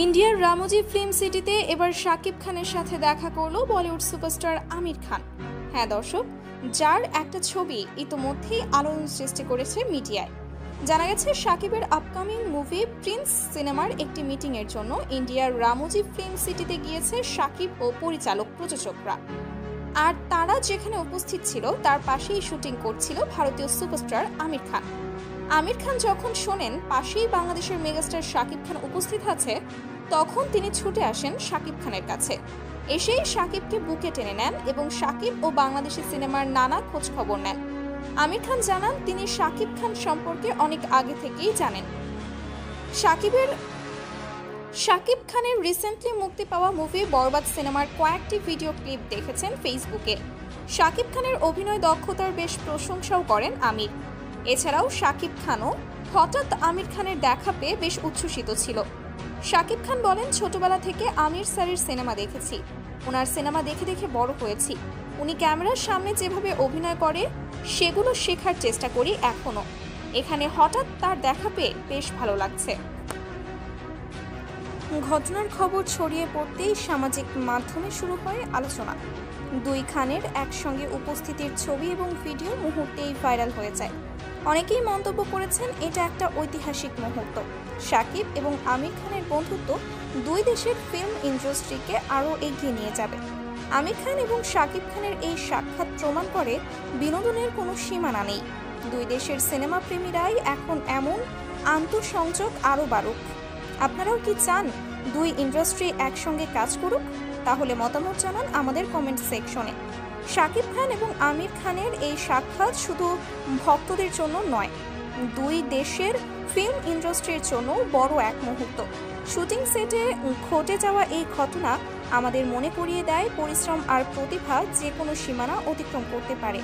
ইন্ডিয়ার রামোজি ফিল্ম সিটিতে এবার শাকিব খানের সাথে দেখা করলো বলিউড সুপারস্টার আমির খান। হ্যাঁ দর্শক, যার একটা ছবি ইতোমধ্যেই আলোড়ন সৃষ্টি করেছে মিডিয়ায়। জানা গেছে শাকিবের আপকামিং মুভি প্রিন্স সিনেমার একটি মিটিং এর জন্য ইন্ডিয়ার রামোজি ফিল্ম সিটিতে গিয়েছে শাকিব ও পরিচালক প্রযোজকরা। আর তারা যেখানে উপস্থিত ছিল তার পাশেই শুটিং করছিল ভারতীয় সুপারস্টার আমির খান। আমির খান যখন শোনেন পাশেই বাংলাদেশের মেগাস্টার শাকিব খান উপস্থিত আছে, তখন তিনি ছুটে আসেন শাকিব খানের কাছে। এসেই শাকিবকে বুকে টেনে নেন এবং শাকিব ও বাংলাদেশি সিনেমার নানা খোঁজ খবর নেন। আমির খান জানান তিনি শাকিব খান সম্পর্কে অনেক আগে থেকেই জানেন। শাকিব খানের রিসেন্টলি মুক্তি পাওয়া মুভি বরবাদ সিনেমার কয়েকটি ভিডিও ক্লিপ দেখেছেন ফেসবুকে। শাকিব খানের অভিনয় দক্ষতার বেশ প্রশংসাও করেন আমির। এছাড়াও শাকিব খানও হঠাৎ আমির খানের দেখা পেয়ে বেশ উচ্ছ্বসিত ছিল। শাকিব খান বলেন, ছোটবেলা থেকে আমির স্যারের সিনেমা দেখেছি, ওনার সিনেমা দেখে দেখে বড় হয়েছি। উনি ক্যামেরার সামনে যেভাবে অভিনয় করে সেগুলো শেখার চেষ্টা করি এখনো। এখানে হঠাৎ তার দেখা পেয়ে বেশ ভালো লাগছে। ঘটনার খবর ছড়িয়ে পড়তেই সামাজিক মাধ্যমে শুরু হয় আলোচনা। দুই খানের একসঙ্গে উপস্থিতির ছবি এবং ভিডিও মুহূর্তেই ভাইরাল হয়ে যায়। অনেকেই মন্তব্য করেছেন এটা একটা ঐতিহাসিক মুহূর্ত। শাকিব এবং আমির খানের বন্ধুত্ব দুই দেশের ফিল্ম ইন্ডাস্ট্রিকে আরও এগিয়ে নিয়ে যাবে। আমির খান এবং শাকিব খানের এই সাক্ষাৎ প্রমাণ করে বিনোদনের কোনো সীমানা নেই। দুই দেশের সিনেমা প্রেমীরাই এখন এমন আন্তঃসংযোগ আরও বাড়ুক। আপনারাও কি চান দুই ইন্ডাস্ট্রি একসঙ্গে কাজ করুক? তাহলে মতামত জানান আমাদের কমেন্ট সেকশনে। শাকিব খান এবং আমির খানের এই সাক্ষাৎ শুধু ভক্তদের জন্য নয়, দুই দেশের ফিল্ম ইন্ডাস্ট্রির জন্য বড় এক মুহূর্ত। শুটিং সেটে ঘটে যাওয়া এই ঘটনা আমাদের মনে করিয়ে দেয় পরিশ্রম আর প্রতিভা যে কোনো সীমানা অতিক্রম করতে পারে।